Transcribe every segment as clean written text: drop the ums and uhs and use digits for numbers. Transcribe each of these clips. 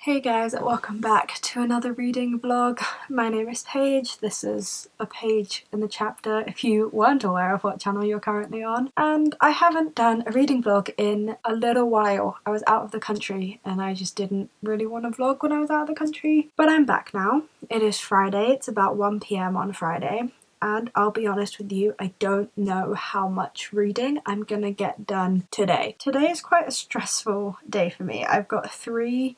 Hey guys, welcome back to another reading vlog. My name is Paige. This is a page in the chapter if you weren't aware of what channel you're currently on. And I haven't done a reading vlog in a little while. I was out of the country and I just didn't really want to vlog when I was out of the country. But I'm back now. It is Friday. It's about 1 PM on Friday. And I'll be honest with you, I don't know how much reading I'm gonna get done today. Today is quite a stressful day for me. I've got three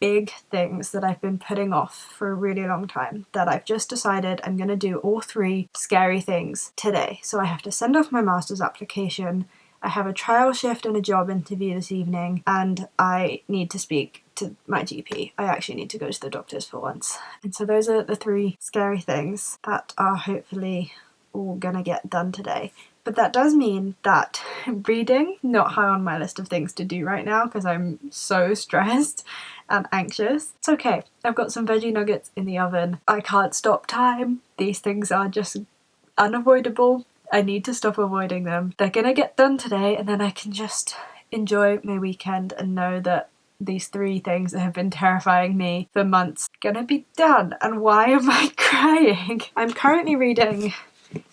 big things that I've been putting off for a really long time that I've just decided I'm gonna do all three scary things today. So I have to send off my master's application, I have a trial shift and a job interview this evening, and I need to speak to my GP. I actually need to go to the doctors for once. And so those are the three scary things that are hopefully all gonna get done today. But that does mean that reading, not high on my list of things to do right now because I'm so stressed and anxious. It's okay. I've got some veggie nuggets in the oven. I can't stop time. These things are just unavoidable. I need to stop avoiding them. They're gonna get done today and then I can just enjoy my weekend and know that these three things that have been terrifying me for months are gonna be done. And why am I crying? I'm currently reading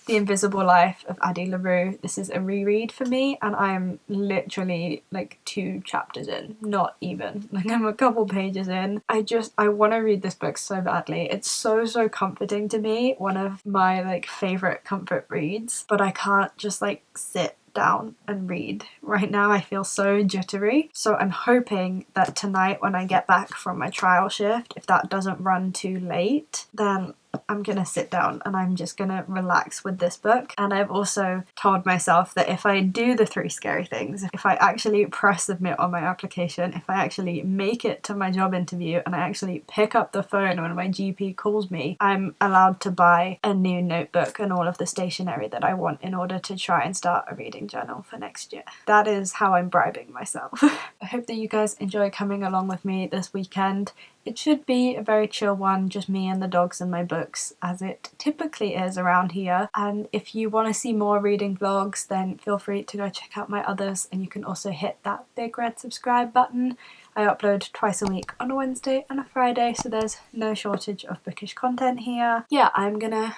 The Invisible Life of Addie LaRue. This is a reread for me and I'm literally like 2 chapters in, not even. Like I'm a couple pages in. I want to read this book so badly. It's so comforting to me. One of my favourite comfort reads, but I can't just sit down and read. Right now I feel so jittery. So I'm hoping that tonight when I get back from my trial shift, if that doesn't run too late, then I'm gonna sit down and I'm just gonna relax with this book. And I've also told myself that if I do the 3 scary things, if I actually press submit on my application, if I actually make it to my job interview and I actually pick up the phone when my GP calls me, I'm allowed to buy a new notebook and all of the stationery that I want in order to try and start a reading journal for next year. That is how I'm bribing myself. I hope that you guys enjoy coming along with me this weekend. It should be a very chill one, just me and the dogs and my books, as it typically is around here. And if you want to see more reading vlogs, then feel free to go check out my others, and you can also hit that big red subscribe button. I upload twice a week on a Wednesday and a Friday, so there's no shortage of bookish content here. Yeah, I'm gonna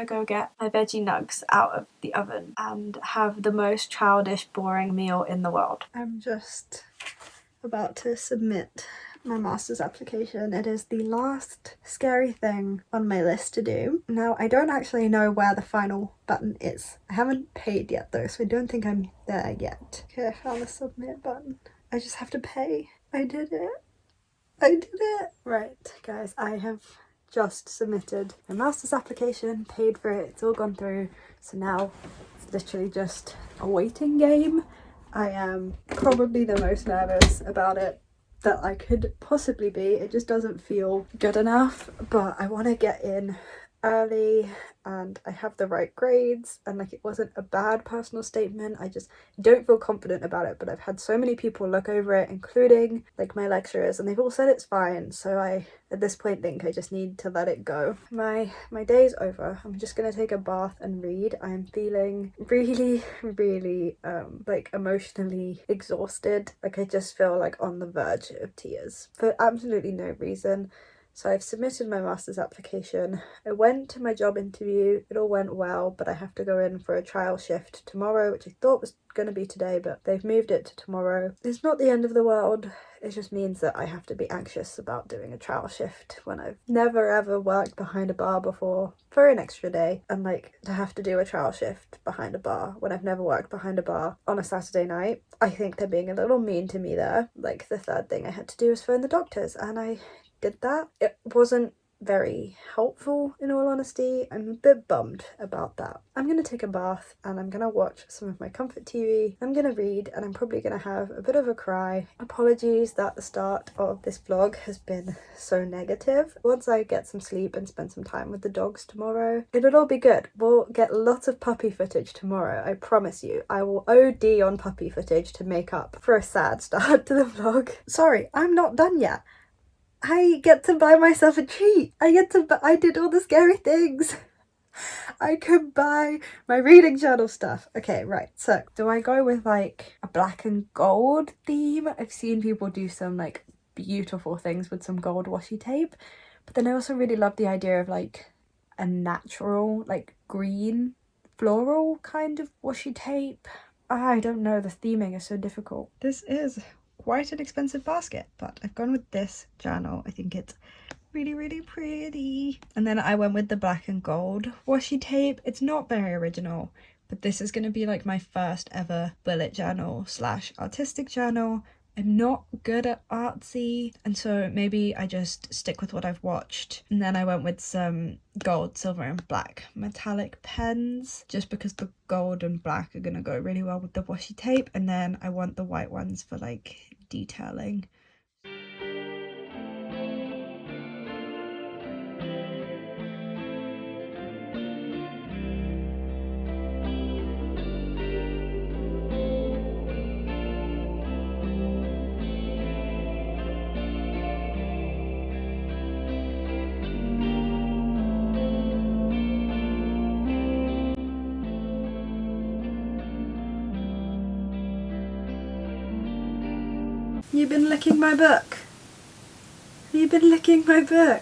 go get my veggie nugs out of the oven and have the most childish, boring meal in the world. I'm just about to submit my master's application. It is the last scary thing on my list to do. Now, I don't actually know where the final button is. I haven't paid yet though, so I don't think I'm there yet. Okay, I found the submit button. I just have to pay. I did it. I did it. Right, guys, I have just submitted my master's application, paid for it, it's all gone through. So now it's literally just a waiting game. I am probably the most nervous about it that I could possibly be. It just doesn't feel good enough, but I want to get in early and I have the right grades and it wasn't a bad personal statement. I just don't feel confident about it, but I've had so many people look over it, including my lecturers, and they've all said it's fine. So I at this point think I just need to let it go. My day's over. I'm just gonna take a bath and read. I'm feeling really emotionally exhausted. I just feel on the verge of tears for absolutely no reason. So I've submitted my master's application. I went to my job interview, it all went well, but I have to go in for a trial shift tomorrow, which I thought was going to be today, but they've moved it to tomorrow. It's not the end of the world. It just means that I have to be anxious about doing a trial shift when I've never ever worked behind a bar before for an extra day, and to have to do a trial shift behind a bar when I've never worked behind a bar on a Saturday night. I think they're being a little mean to me there. The third thing I had to do was phone the doctors, and I did that. It wasn't very helpful, in all honesty. I'm a bit bummed about that. I'm gonna take a bath and I'm gonna watch some of my comfort TV. I'm gonna read and I'm probably gonna have a bit of a cry. Apologies that the start of this vlog has been so negative. Once I get some sleep and spend some time with the dogs tomorrow, it'll all be good. We'll get lots of puppy footage tomorrow, I promise you. I will OD on puppy footage to make up for a sad start to the vlog. Sorry, I'm not done yet. I get to buy myself a treat. I did all the scary things. I could buy my reading journal stuff. Okay, right, so do I go with a black and gold theme? I've seen people do some beautiful things with some gold washi tape. But then I also really love the idea of like a natural, like green, floral kind of washi tape. I don't know, the theming is so difficult. This is quite an expensive basket, but I've gone with this journal. I think it's really, really pretty. And then I went with the black and gold washi tape. It's not very original, but this is going to be like my first ever bullet journal slash artistic journal. I'm not good at artsy, and so maybe I just stick with what I've watched. And then I went with some gold, silver and black metallic pens, just because the gold and black are gonna go really well with the washi tape, and then I want the white ones for like detailing. You've been licking my book. You've been licking my book.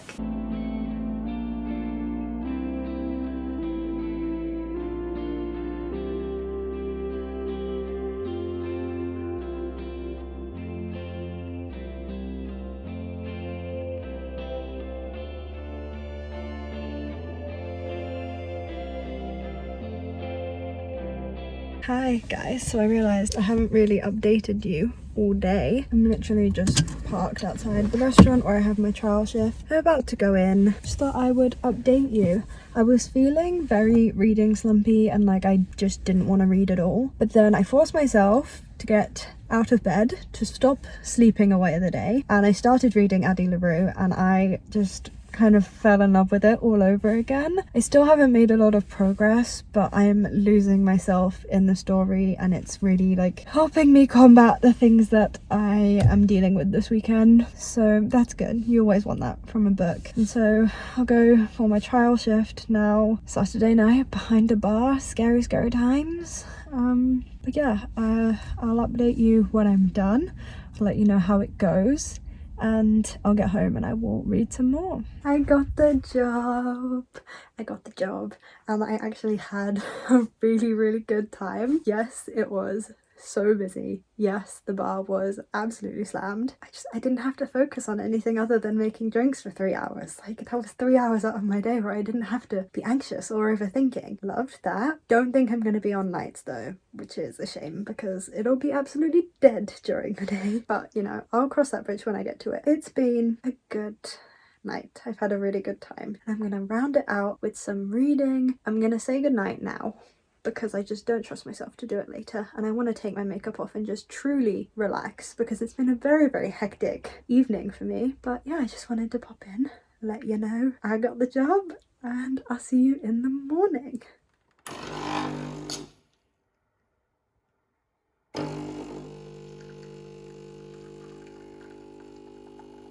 Hi guys, so I realised I haven't really updated you all day. I'm literally just parked outside the restaurant where I have my trial shift. I'm about to go in. Just thought I would update you. I was feeling very reading slumpy and like I just didn't want to read at all. But then I forced myself to get out of bed, to stop sleeping away the day, and I started reading Addie LaRue, and I just kind of fell in love with it all over again. I still haven't made a lot of progress, but I'm losing myself in the story, and it's really like helping me combat the things that I am dealing with this weekend. So that's good. You always want that from a book. And so I'll go for my trial shift now, Saturday night behind a bar. Scary, scary times. But yeah, I'll update you when I'm done. I'll let you know how it goes, and I'll get home and I will read some more. I got the job and I actually had a really, really good time. Yes, it was so busy. Yes, the bar was absolutely slammed. I didn't have to focus on anything other than making drinks for 3 hours. Like, that was 3 hours out of my day where I didn't have to be anxious or overthinking. Loved that. Don't think I'm gonna be on nights though, which is a shame because it'll be absolutely dead during the day. But you know, I'll cross that bridge when I get to it. It's been a good night. I've had a really good time. I'm gonna round it out with some reading. I'm gonna say goodnight now, because I just don't trust myself to do it later, and I want to take my makeup off and just truly relax because it's been a very, very hectic evening for me. But yeah, I just wanted to pop in, let you know I got the job, and I'll see you in the morning.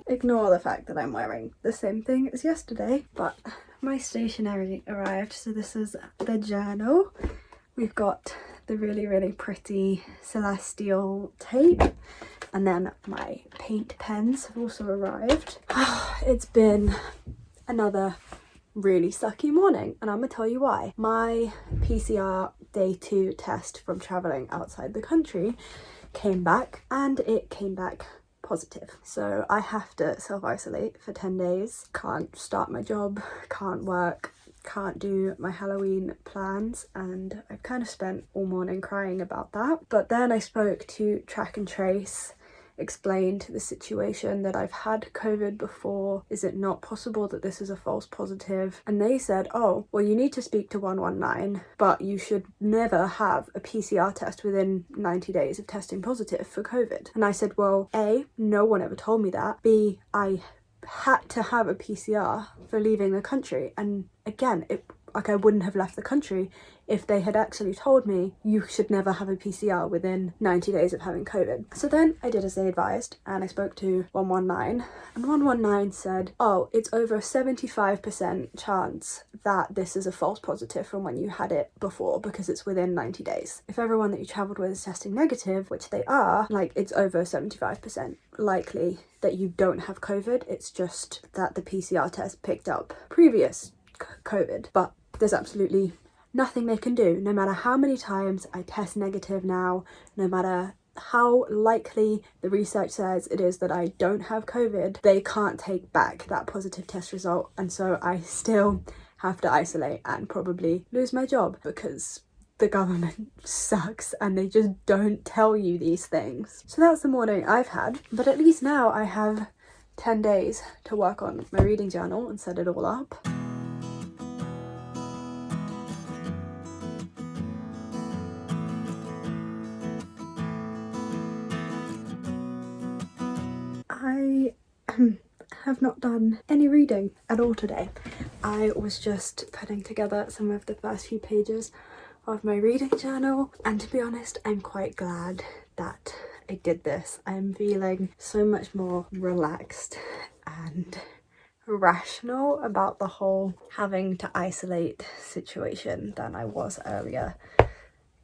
Ignore the fact that I'm wearing the same thing as yesterday, but my stationery arrived. So this is the journal. We've got the really, really pretty celestial tape, and then my paint pens have also arrived. It's been another really sucky morning, and I'm gonna tell you why. My PCR day 2 test from traveling outside the country came back, and it came back positive. So I have to self-isolate for 10 days. Can't start my job, can't work, can't do my Halloween plans, and I've kind of spent all morning crying about that. But then I spoke to Track and Trace, explained the situation, that I've had COVID before. Is it not possible that this is a false positive? And they said, oh, well, you need to speak to 119, but you should never have a PCR test within 90 days of testing positive for COVID. And I said, well, A, no one ever told me that. B, I had to have a PCR for leaving the country, and again, like I wouldn't have left the country if they had actually told me you should never have a PCR within 90 days of having COVID. So then I did as they advised, and I spoke to 119, and 119 said, oh, it's over a 75% chance that this is a false positive from when you had it before, because it's within 90 days. If everyone that you travelled with is testing negative, which they are, like, it's over 75% likely that you don't have COVID. It's just that the PCR test picked up previous COVID. But there's absolutely nothing they can do. No matter how many times I test negative now, no matter how likely the research says it is that I don't have COVID, they can't take back that positive test result, and so I still have to isolate and probably lose my job because the government sucks and they just don't tell you these things. So that's the morning I've had, but at least now I have 10 days to work on my reading journal and set it all up. I have not done any reading at all today. I was just putting together some of the first few pages of my reading journal, and to be honest, I'm quite glad that I did this. I'm feeling so much more relaxed and rational about the whole having to isolate situation than I was earlier.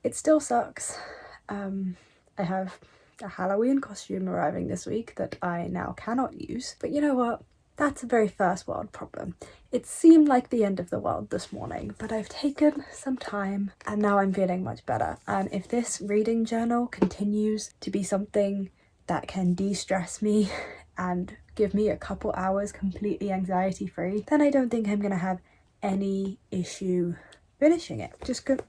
It still sucks. I have a Halloween costume arriving this week that I now cannot use, but you know what? That's a very first world problem. It seemed like the end of the world this morning, but I've taken some time and now I'm feeling much better. And if this reading journal continues to be something that can de-stress me and give me a couple hours completely anxiety free, then I don't think I'm gonna have any issue finishing it. I'm just gonna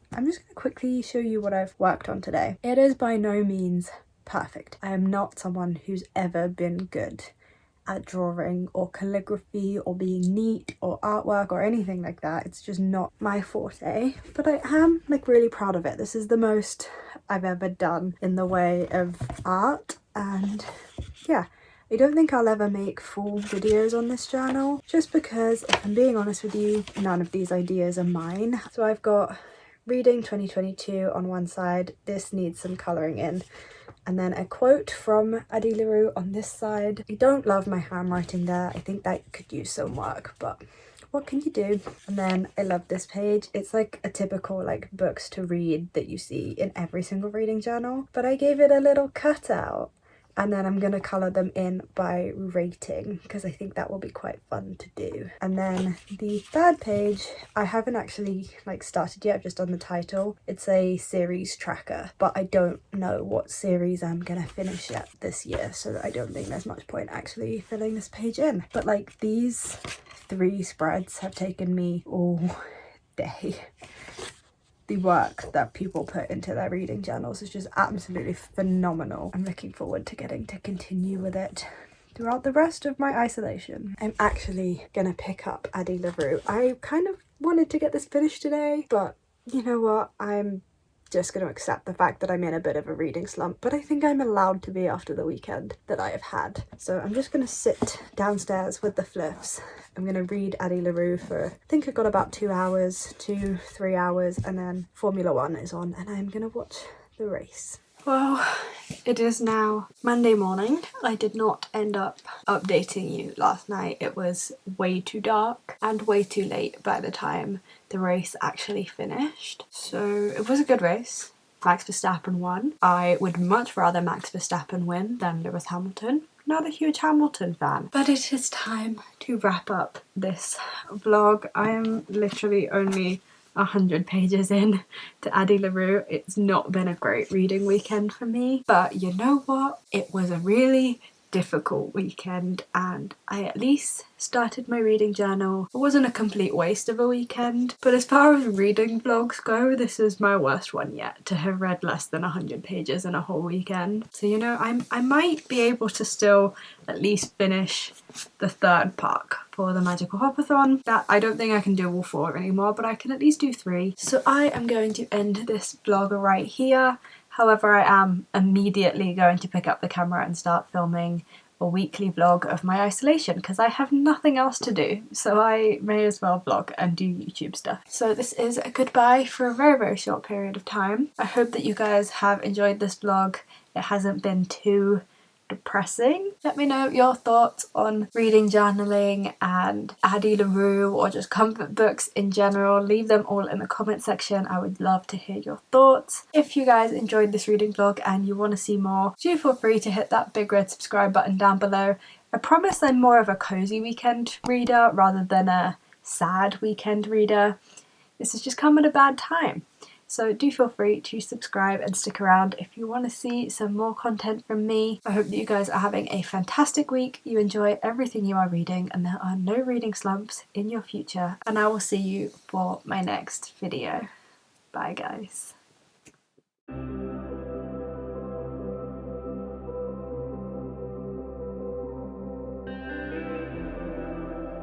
quickly show you what I've worked on today. It is by no means perfect. I am not someone who's ever been good at drawing or calligraphy or being neat or artwork or anything like that. It's just not my forte, but I am like really proud of it. This is the most I've ever done in the way of art, and yeah, I don't think I'll ever make full videos on this journal, just because, if I'm being honest with you, none of these ideas are mine. So I've got reading 2022 on one side, this needs some colouring in, and then a quote from Addie LaRue on this side. I don't love my handwriting there. I think that could use some work, but what can you do? And then I love this page. It's like a typical like books to read that you see in every single reading journal, but I gave it a little cutout. And then I'm going to colour them in by rating, because I think that will be quite fun to do. And then the third page, I haven't actually like started yet, I've just done the title. It's a series tracker, but I don't know what series I'm going to finish yet this year, so I don't think there's much point actually filling this page in. But like these 3 spreads have taken me all day. The work that people put into their reading journals is just absolutely phenomenal. I'm looking forward to getting to continue with it throughout the rest of my isolation. I'm actually gonna pick up Addie LaRue. I kind of wanted to get this finished today, but you know what? I'm just going to accept the fact that I'm in a bit of a reading slump, but I think I'm allowed to be after the weekend that I have had. So I'm just going to sit downstairs with the fliffs. I'm going to read Addie LaRue for, I think I've got about 2 hours, 2-3 hours, and then Formula 1 is on and I'm going to watch the race. Well, it is now Monday morning. I did not end up updating you last night. It was way too dark and way too late by the time the race actually finished. So it was a good race. Max Verstappen won. I would much rather Max Verstappen win than Lewis Hamilton. Not a huge Hamilton fan. But it is time to wrap up this vlog. I am literally only 100 pages in to Addie LaRue. It's not been a great reading weekend for me, but you know what? It was a really difficult weekend and I at least started my reading journal. It wasn't a complete waste of a weekend, but as far as reading vlogs go, this is my worst one yet, to have read less than 100 pages in a whole weekend. So you know, I might be able to still at least finish the 3rd park for the Magical Hopathon. That I don't think I can do all 4 anymore, but I can at least do 3. So I am going to end this vlog right here. However, I am immediately going to pick up the camera and start filming a weekly vlog of my isolation because I have nothing else to do, so I may as well vlog and do YouTube stuff. So this is a goodbye for a very, very short period of time. I hope that you guys have enjoyed this vlog. It hasn't been too depressing. Let me know your thoughts on reading journaling and Addie, LaRue, or just comfort books in general. Leave them all in the comment section. I would love to hear your thoughts. If you guys enjoyed this reading vlog and you want to see more, do feel free to hit that big red subscribe button down below. I promise I'm more of a cozy weekend reader rather than a sad weekend reader. This has just come at a bad time. So do feel free to subscribe and stick around if you want to see some more content from me. I hope that you guys are having a fantastic week, you enjoy everything you are reading, and there are no reading slumps in your future. And I will see you for my next video. Bye guys.